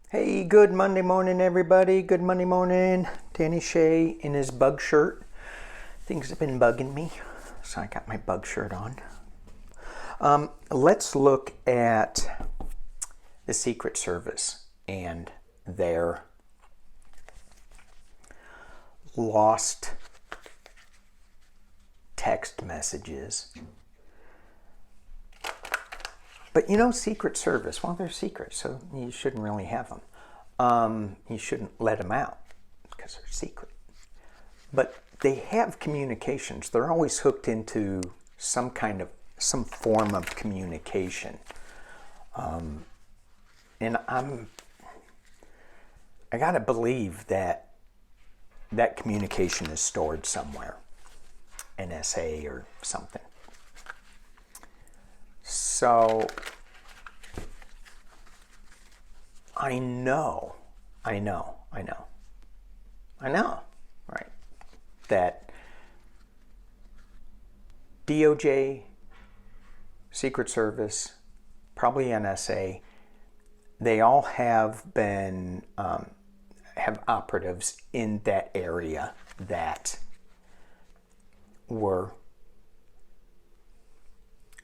Hey, good Monday morning, everybody. Good Monday morning. Danny Shea in his bug shirt. Things have been bugging me, so I got my bug shirt on. Let's look at the Secret Service and their lost text messages. But you know, Secret Service, well, they're secret, so you shouldn't really have them. You shouldn't let them out because they're secret. But they have communications. They're always hooked into some form of communication. And I gotta believe that communication is stored somewhere, NSA or something. So I know, right, that DOJ, Secret Service, probably NSA, they all have been, have operatives in that area that were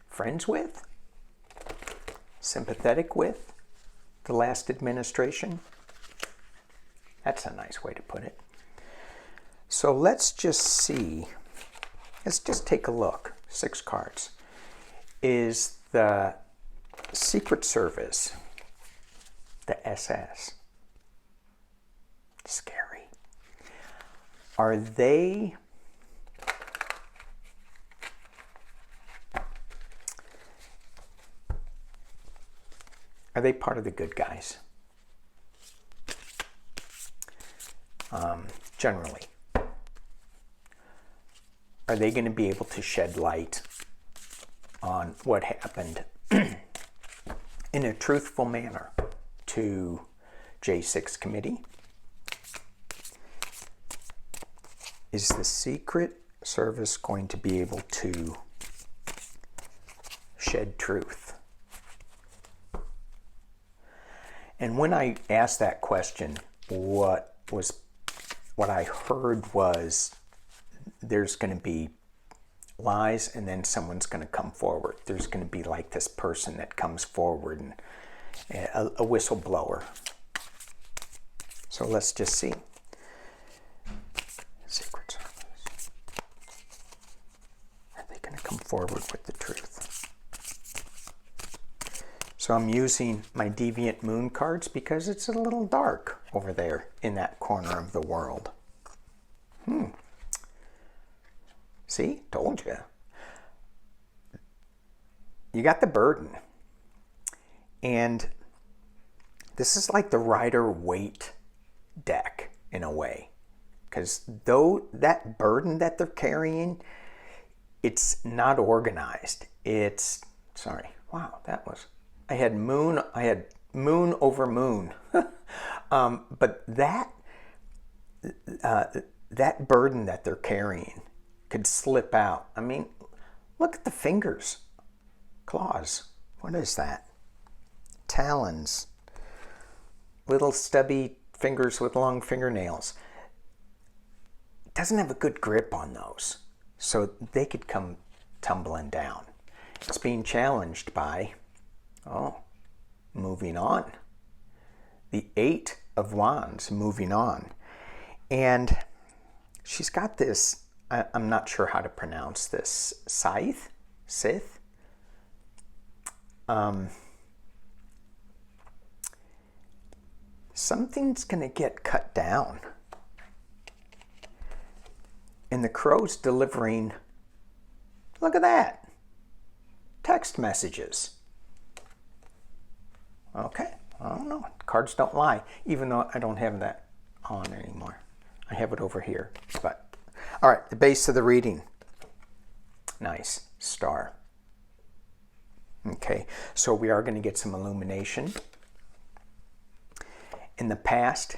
friends with, sympathetic with the last administration. That's a nice way to put it. So let's just take a look. 6 cards. Is the Secret Service, the SS, scary? Are they part of the good guys? Generally. Are they going to be able to shed light on what happened in a truthful manner to J6 committee? Is the Secret Service going to be able to shed truth? And when I asked that question, what I heard was there's going to be lies and then someone's going to come forward. There's going to be like this person that comes forward and a whistleblower. So let's just see. Secret Service. Are they going to come forward with the truth? So I'm using my Deviant Moon cards because it's a little dark over there in that corner of the world. See? Told you. You got the burden. And this is like the Rider-Waite deck in a way. Because though that burden that they're carrying, it's not organized. I had moon over moon. But that burden that they're carrying could slip out. I mean, look at the fingers. Claws. What is that? Talons. Little stubby fingers with long fingernails. It doesn't have a good grip on those. So they could come tumbling down. It's being challenged by, moving on. The 8 of Wands, moving on. And she's got this, I'm not sure how to pronounce this, Scythe? Something's going to get cut down. And the crow's delivering, look at that, text messages. Okay, I don't know. Cards don't lie, even though I don't have that on anymore. I have it over here. But all right, the base of the reading. Nice. Star. Okay, so we are going to get some illumination. In the past,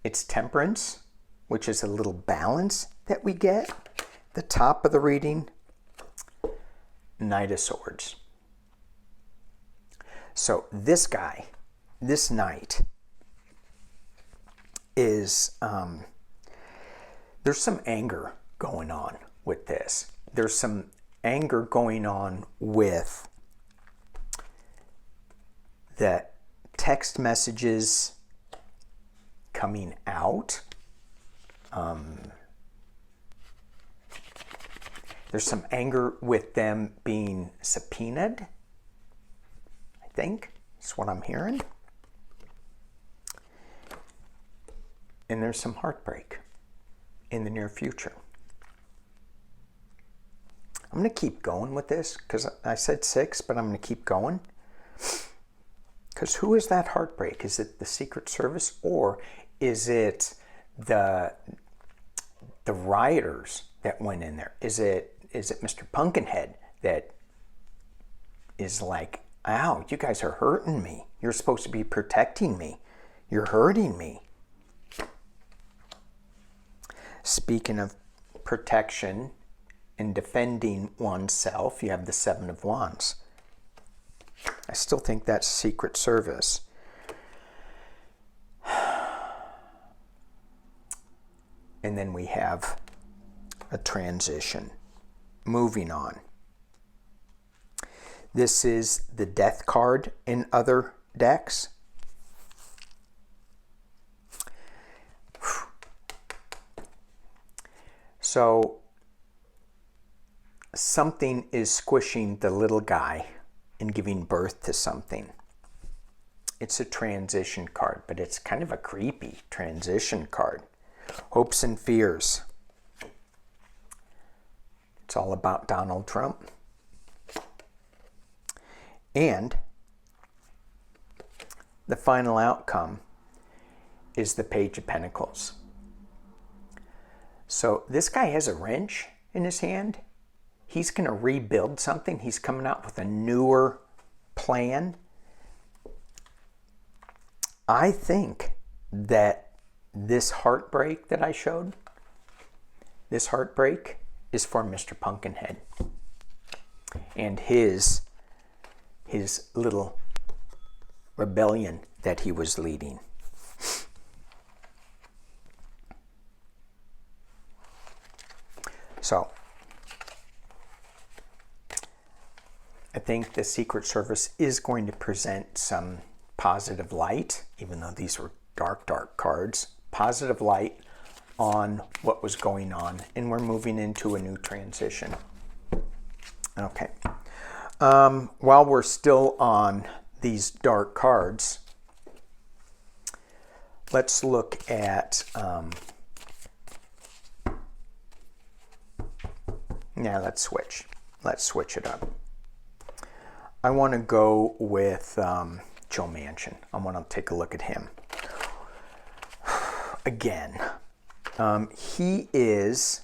it's Temperance, which is a little balance that we get. The top of the reading, Knight of Swords. So this guy, this knight, is there's some anger going on with this. There's some anger going on with the text messages coming out. There's some anger with them being subpoenaed, I think. That's what I'm hearing. And there's some heartbreak in the near future. I'm going to keep going with this because I said 6, but I'm going to keep going. Because who is that heartbreak? Is it the Secret Service, or is it the rioters that went in there? Is it Mr. Pumpkinhead that is like, ow, you guys are hurting me. You're supposed to be protecting me. You're hurting me. Speaking of protection and defending oneself, you have the 7 of Wands. I still think that's Secret Service. And then we have a transition. Moving on. This is the Death card in other decks. So something is squishing the little guy and giving birth to something. It's a transition card, but it's kind of a creepy transition card. Hopes and fears. It's all about Donald Trump. And the final outcome is the Page of Pentacles. So this guy has a wrench in his hand. He's going to rebuild something. He's coming out with a newer plan. I think that this heartbreak that I showed, this heartbreak is for Mr. Pumpkinhead and his little rebellion that he was leading. So, I think the Secret Service is going to present some positive light, even though these were dark, dark cards. Positive light on what was going on, and we're moving into a new transition. Okay. While we're still on these dark cards, let's look at let's switch it up. I want to go with Joe Manchin. I want to take a look at him again. He is,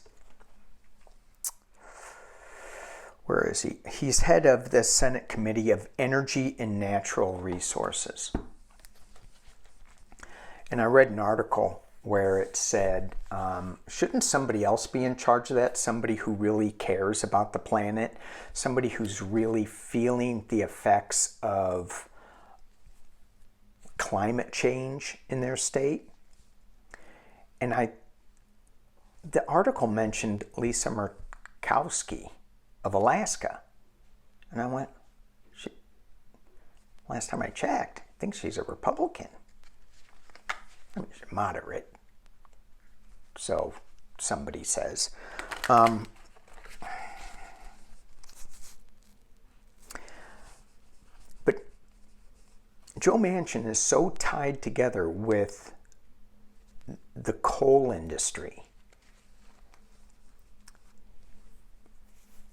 where is he? He's head of the Senate Committee of Energy and Natural Resources. And I read an article where it said, shouldn't somebody else be in charge of that? Somebody who really cares about the planet, somebody who's really feeling the effects of climate change in their state. And the article mentioned Lisa Murkowski of Alaska. And I went, last time I checked, I think she's a Republican. I mean, she's moderate. So somebody says. But Joe Manchin is so tied together with the coal industry.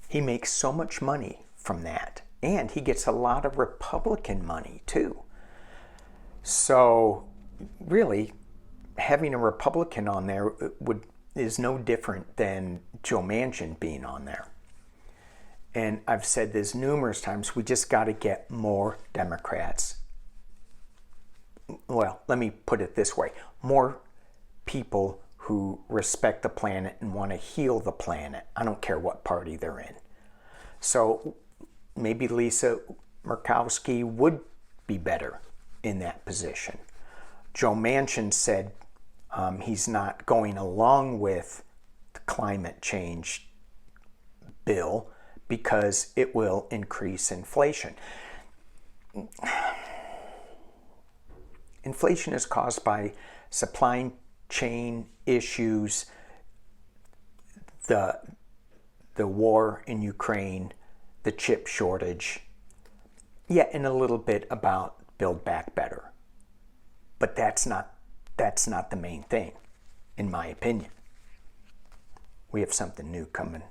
He makes so much money from that. And he gets a lot of Republican money too. So really, having a Republican on there is no different than Joe Manchin being on there. And I've said this numerous times, we just got to get more Democrats. Well, let me put it this way. More people who respect the planet and want to heal the planet. I don't care what party they're in. So maybe Lisa Murkowski would be better in that position. Joe Manchin said, He's not going along with the climate change bill because it will increase inflation. Inflation is caused by supply chain issues, the war in Ukraine, the chip shortage, yeah, and a little bit about Build Back Better. But that's not the main thing, in my opinion. We have something new coming.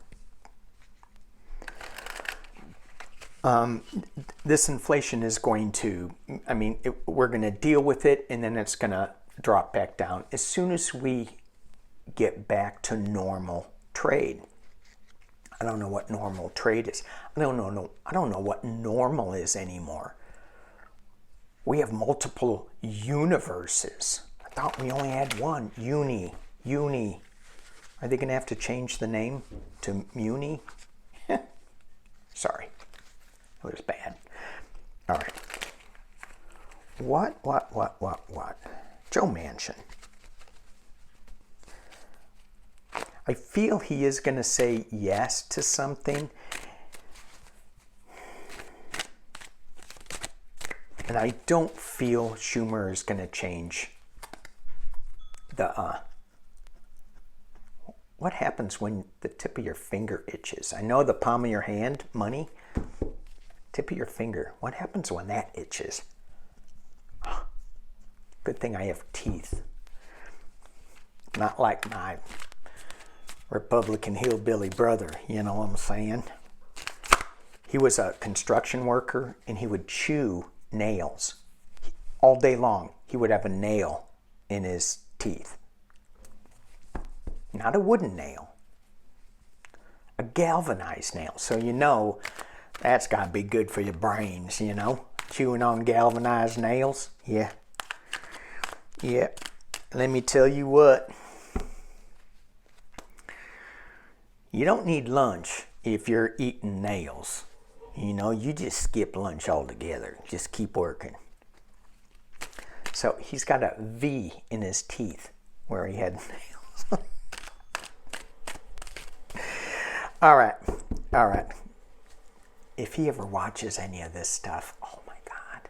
This inflation is going to, we're going to deal with it, and then it's going to drop back down as soon as we get back to normal trade. I don't know what normal trade is. I don't know what normal is anymore. We have multiple universes. I thought we only had one. Uni. Are they going to have to change the name to Muni? Sorry. It was bad. All right. What? Joe Manchin. I feel he is going to say yes to something. And I don't feel Schumer is going to change the, what happens when the tip of your finger itches? I know the palm of your hand, money, tip of your finger. What happens when that itches? Good thing I have teeth. Not like my Republican hillbilly brother, you know what I'm saying? He was a construction worker and he would chew nails. All day long, he would have a nail in his teeth. Not a wooden nail. A galvanized nail. So you know that's got to be good for your brains, you know? Chewing on galvanized nails. Yeah. Let me tell you what. You don't need lunch if you're eating nails. You know, you just skip lunch altogether. Just keep working. So he's got a V in his teeth where he had nails. All right. If he ever watches any of this stuff, oh my God,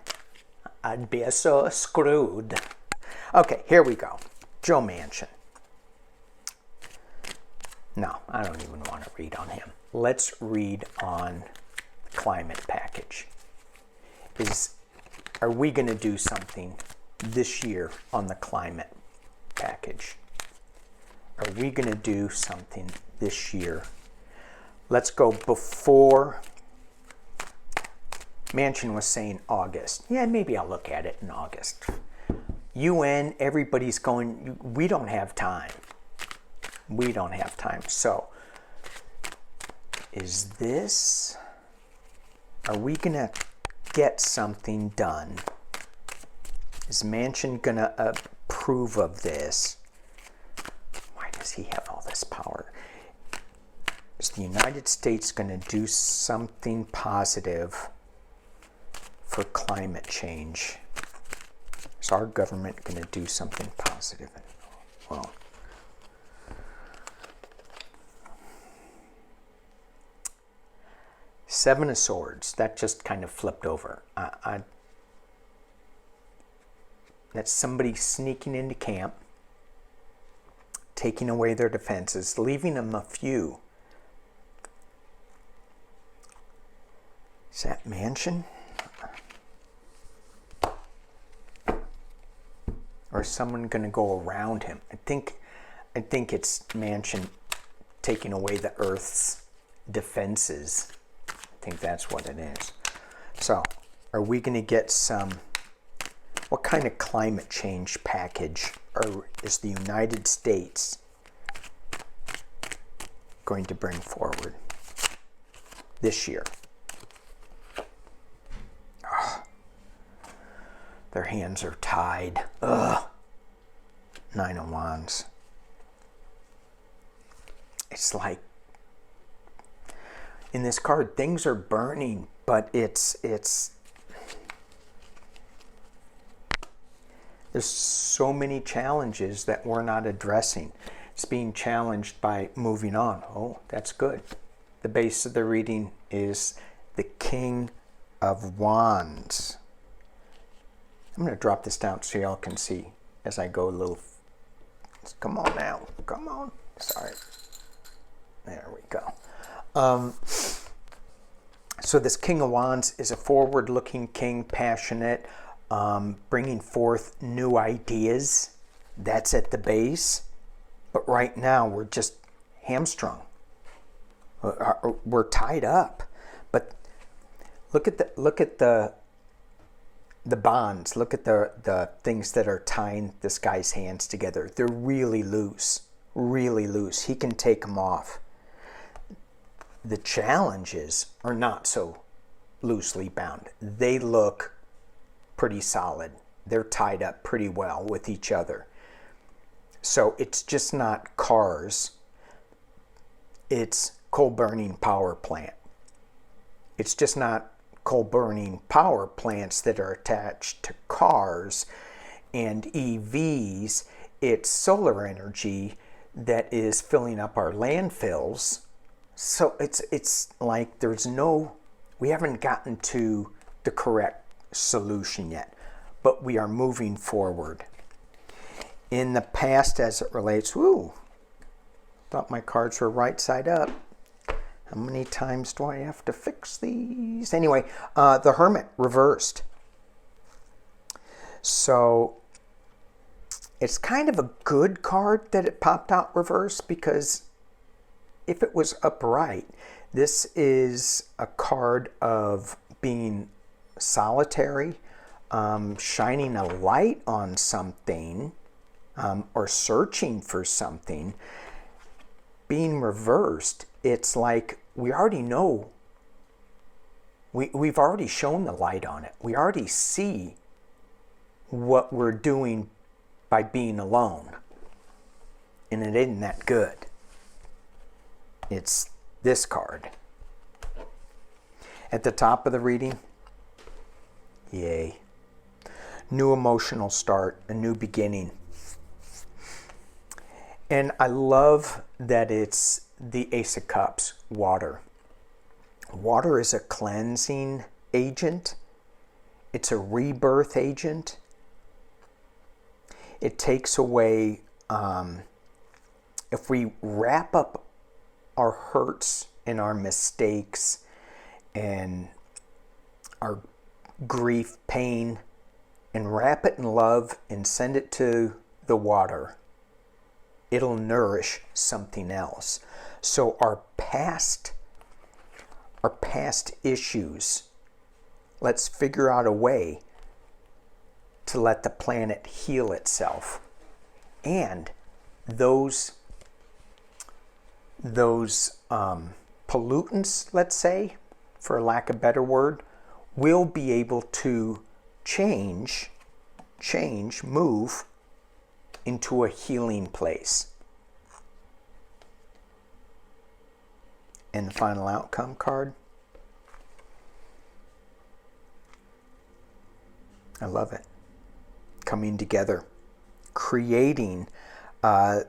I'd be so screwed. Okay, here we go. Joe Manchin. No, I don't even want to read on him. Let's read on the climate package. Are we going to do something this year on the climate package? Are we going to do something this year? Let's go before. Manchin was saying August. Yeah, maybe I'll look at it in August. UN, everybody's going, we don't have time. So, are we going to get something done? Is Manchin going to approve of this? Why does he have all this power? Is the United States going to do something positive for climate change? Is our government going to do something positive? Well, Seven of Swords, that just kind of flipped over. That's somebody sneaking into camp, taking away their defenses, leaving them a few. Is that Manchin? Or is someone going to go around him? I think it's Manchin taking away the Earth's defenses. I think that's what it is. So, are we going to get what kind of climate change package is the United States going to bring forward this year? Their hands are tied. Ugh. Nine of Wands. It's like, in this card, things are burning, but it's There's so many challenges that we're not addressing. It's being challenged by moving on. Oh, that's good. The base of the reading is the King of Wands. I'm going to drop this down so y'all can see as I go a little. Come on now. Come on. Sorry. There we go. So this King of Wands is a forward-looking king, passionate, bringing forth new ideas. That's at the base. But right now we're just hamstrung. We're tied up. But look at the bonds. Look at the things that are tying this guy's hands together. They're really loose. Really loose. He can take them off. The challenges are not so loosely bound. They look pretty solid. They're tied up pretty well with each other. So it's just not cars. It's coal-burning power plant. It's just not coal-burning power plants that are attached to cars and EVs. It's solar energy that is filling up our landfills. So it's like we haven't gotten to the correct solution yet, but we are moving forward. In the past, as it relates, thought my cards were right side up. How many times do I have to fix these? Anyway, the Hermit reversed. So it's kind of a good card that it popped out reversed, because if it was upright, this is a card of being solitary, shining a light on something, or searching for something. Being reversed, it's like we already know. We've already shown the light on it. We already see what we're doing by being alone. And it isn't that good. It's this card. At the top of the reading, yay. New emotional start, a new beginning. And I love that it's the Ace of Cups, water. Water is a cleansing agent. It's a rebirth agent. It takes away, if we wrap up our hurts and our mistakes and our grief, pain, and wrap it in love and send it to the water, it'll nourish something else. So our past issues, let's figure out a way to let the planet heal itself. And those pollutants, let's say, for lack of a better word, will be able to move into a healing place. And the final outcome card. I love it. Coming together, creating a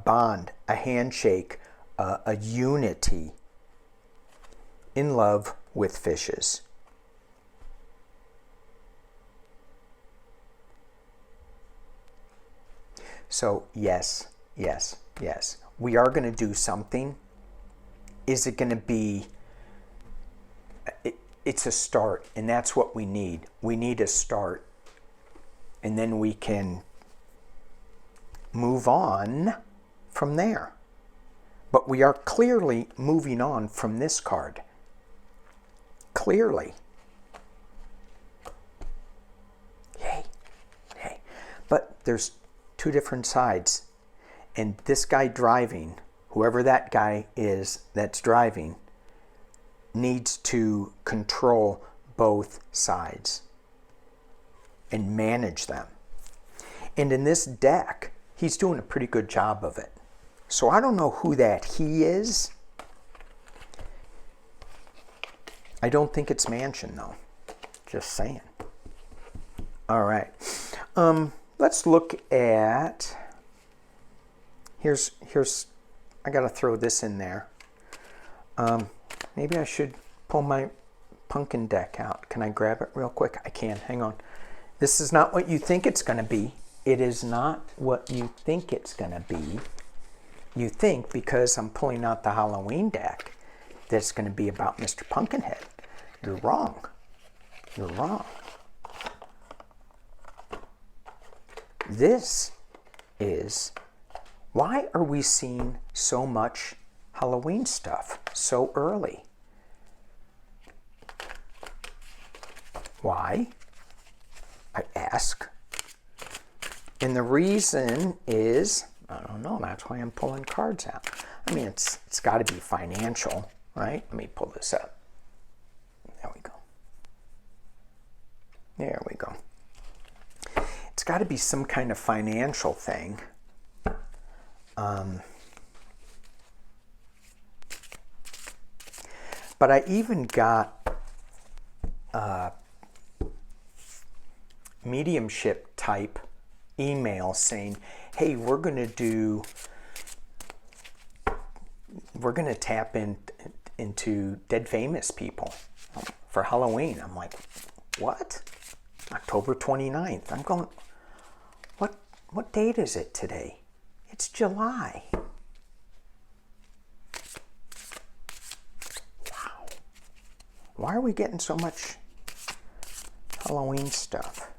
bond, a handshake, a unity in love with fishes. So yes. We are going to do something. Is it going to be... It's a start, and that's what we need. We need a start. And then we can move on from there. But we are clearly moving on from this card. Clearly. Yay. But there's two different sides. And this guy driving, whoever that guy is that's driving, needs to control both sides and manage them. And in this deck, he's doing a pretty good job of it. So I don't know who that he is. I don't think it's Manchin, though. Just saying. All right. Let's look at, here's, I gotta throw this in there. Maybe I should pull my pumpkin deck out. Can I grab it real quick? I can, hang on. This is not what you think it's gonna be. It is not what you think it's gonna be. You think, because I'm pulling out the Halloween deck, that it's gonna be about Mr. Pumpkinhead. You're wrong. You're wrong. This is, why are we seeing so much Halloween stuff so early? Why? I ask. And the reason is, I don't know, that's why I'm pulling cards out. I mean, it's got to be financial, right? Let me pull this up. There we go. There we go. It's got to be some kind of financial thing. But I even got mediumship type email saying, hey, we're going to tap into dead famous people for Halloween. I'm like, what? October 29th. I'm going, what date is it today? It's July. Wow. Why are we getting so much Halloween stuff?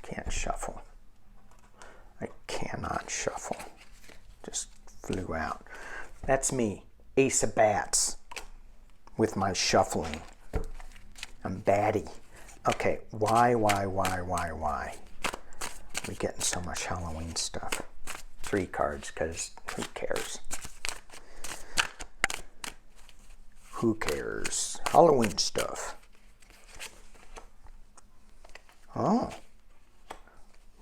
Can't shuffle. I cannot shuffle. Just flew out. That's me, Ace of Bats, with my shuffling. I'm batty. Okay, why? We getting so much Halloween stuff. 3 cards, because who cares? Who cares? Halloween stuff. Oh.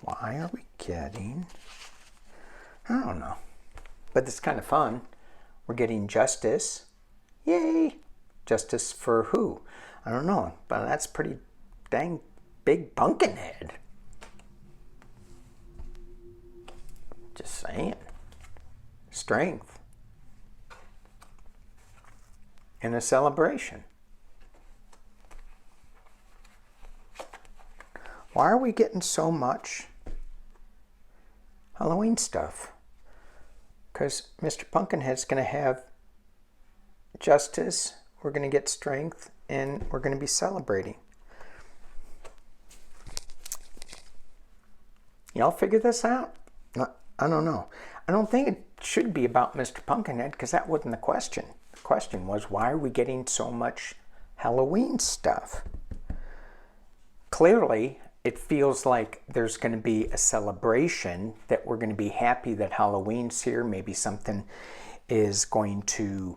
Why are we getting? I don't know. But it's kind of fun. We're getting justice. Yay! Justice for who? I don't know. But that's pretty dang big Pumpkinhead. Just saying. Strength. And a celebration. Why are we getting so much Halloween stuff? Because Mr. Pumpkinhead's going to have justice, we're going to get strength, and we're going to be celebrating. Y'all figure this out? No, I don't know. I don't think it should be about Mr. Pumpkinhead, because that wasn't the question. The question was, why are we getting so much Halloween stuff? Clearly, it feels like there's going to be a celebration, that we're going to be happy that Halloween's here. Maybe something is going to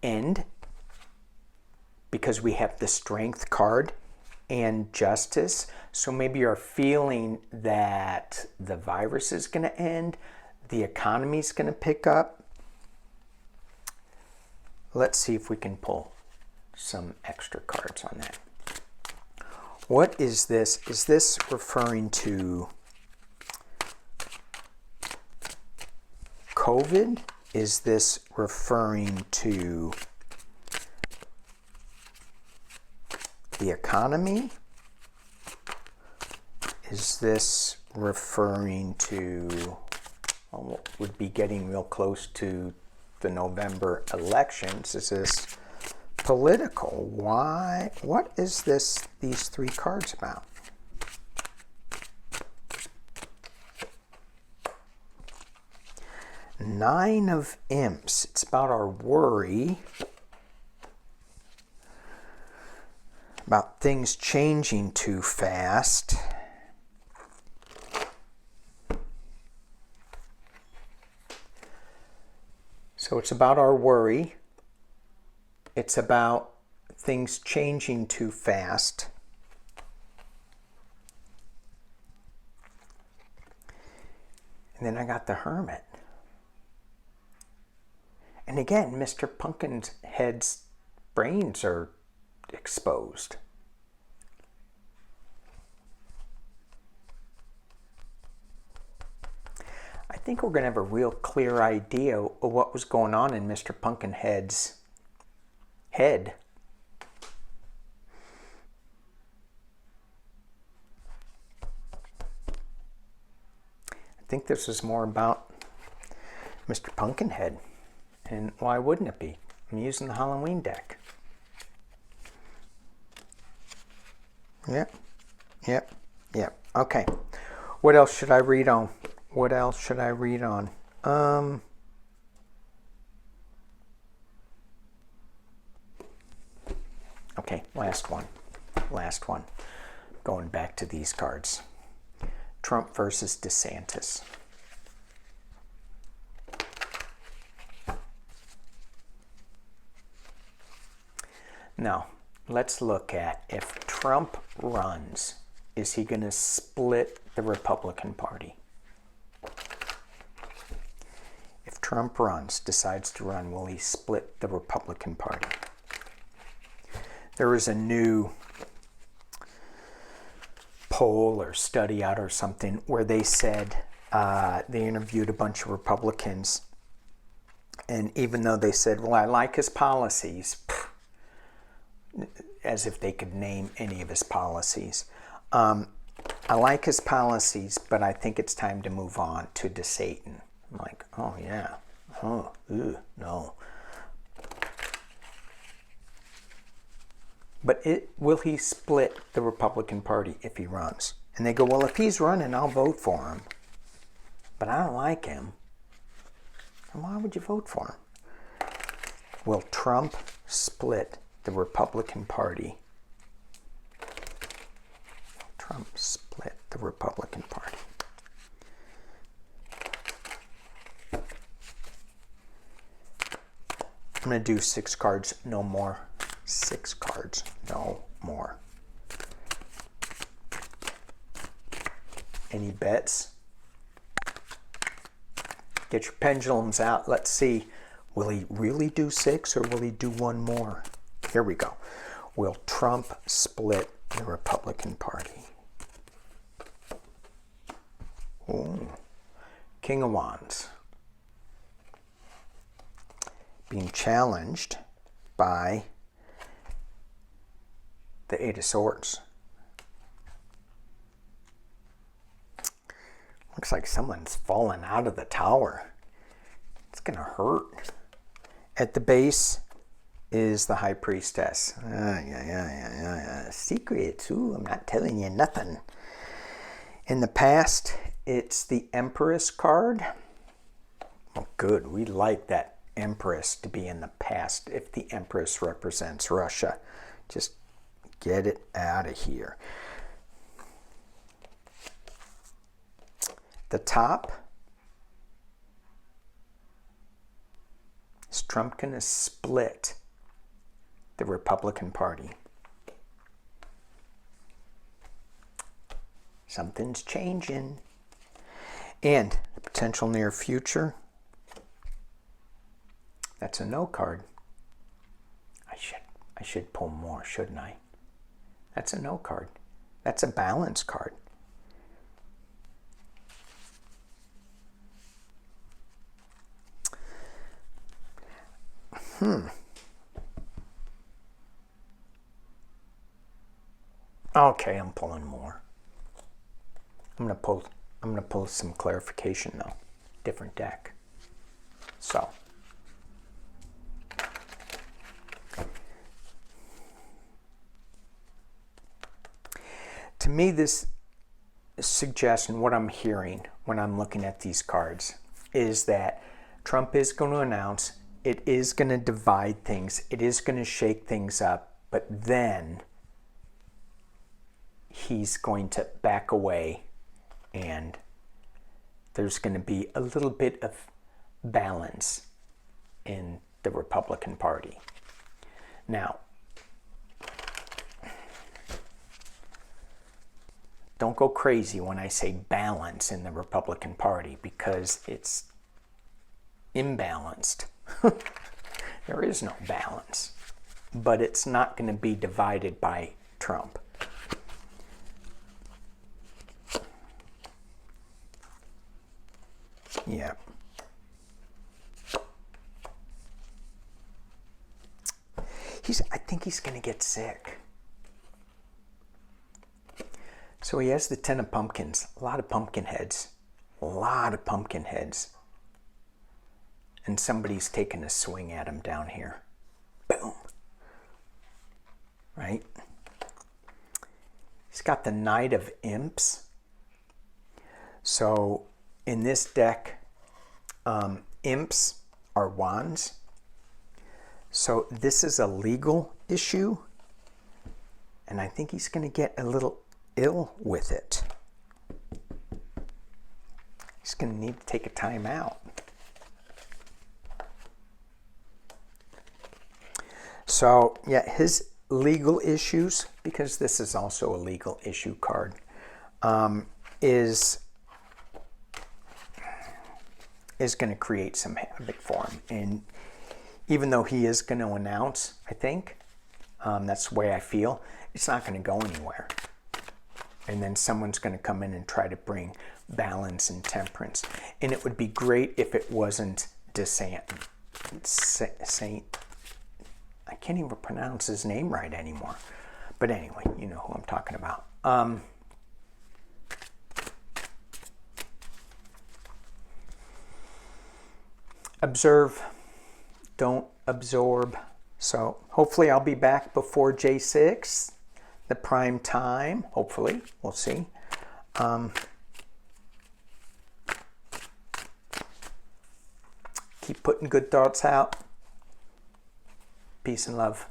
end because we have the strength card and justice. So maybe you're feeling that the virus is going to end, the economy's going to pick up. Let's see if we can pull some extra cards on that. What is this? Is this referring to COVID? Is this referring to the economy? Is this referring to, well, would be getting real close to the November elections? Is this political? Why? What is this? These 3 cards about? Nine of Imps. It's about our worry about things changing too fast. So it's about our worry. It's about things changing too fast. And then I got the Hermit. And again, Mr. Pumpkinhead's brains are exposed. I think we're going to have a real clear idea of what was going on in Mr. Pumpkinhead's head. I think this is more about Mr. Pumpkinhead. And why wouldn't it be? I'm using the Halloween deck. Yep. Okay. What else should I read on? Okay, last one. Going back to these cards. Trump versus DeSantis. Now, let's look at if Trump runs, is he going to split the Republican Party? If Trump decides to run, will he split the Republican Party? There was a new poll or study out or something where they said they interviewed a bunch of Republicans, and even though they said, well, I like his policies, as if they could name any of his policies. I like his policies, but I think it's time to move on to DeSatan. I'm like, oh yeah, no. But will he split the Republican Party if he runs? And they go, well, if he's running, I'll vote for him. But I don't like him. And why would you vote for him? Will Trump split the Republican Party? Trump split the Republican Party. I'm going to do 6 cards, no more. 6 cards, no more. Any bets? Get your pendulums out. Let's see. Will he really do 6 or will he do 1 more? Here we go. Will Trump split the Republican Party? Ooh. King of Wands. Being challenged by the 8 of Swords. Looks like someone's fallen out of the tower. It's going to hurt. At the base is the High Priestess. Secrets. Ooh, I'm not telling you nothing. In the past, it's the Empress card. Oh, good. We like that Empress to be in the past if the Empress represents Russia. Just get it out of here. The top. Is Trump going to split the Republican Party? Something's changing. And the potential near future. That's a no card. I should pull more, shouldn't I? That's a no card. That's a balance card. Okay, I'm pulling more. I'm gonna pull some clarification though. Different deck. So to me, this suggestion, what I'm hearing when I'm looking at these cards, is that Trump is going to announce, it is going to divide things, it is going to shake things up, but then he's going to back away and there's going to be a little bit of balance in the Republican Party. Now, don't go crazy when I say balance in the Republican Party, because it's imbalanced. There is no balance. But it's not going to be divided by Trump. Yeah. I think he's going to get sick. So he has the 10 of pumpkins. A lot of pumpkin heads. A lot of pumpkin heads. And somebody's taking a swing at him down here. Boom. Right? He's got the Knight of Imps. So in this deck, imps are wands. So this is a legal issue, and I think he's going to get a little ill with it. He's going to need to take a time out. So yeah, his legal issues, because this is also a legal issue card, is going to create some havoc for him. And even though he is going to announce, I think, that's the way I feel, it's not going to go anywhere. And then someone's going to come in and try to bring balance and temperance. And it would be great if it wasn't DeSantis. I can't even pronounce his name right anymore. But anyway, you know who I'm talking about. Observe. Don't absorb. So hopefully I'll be back before J6, the prime time. Hopefully, we'll see. Keep putting good thoughts out. Peace and love.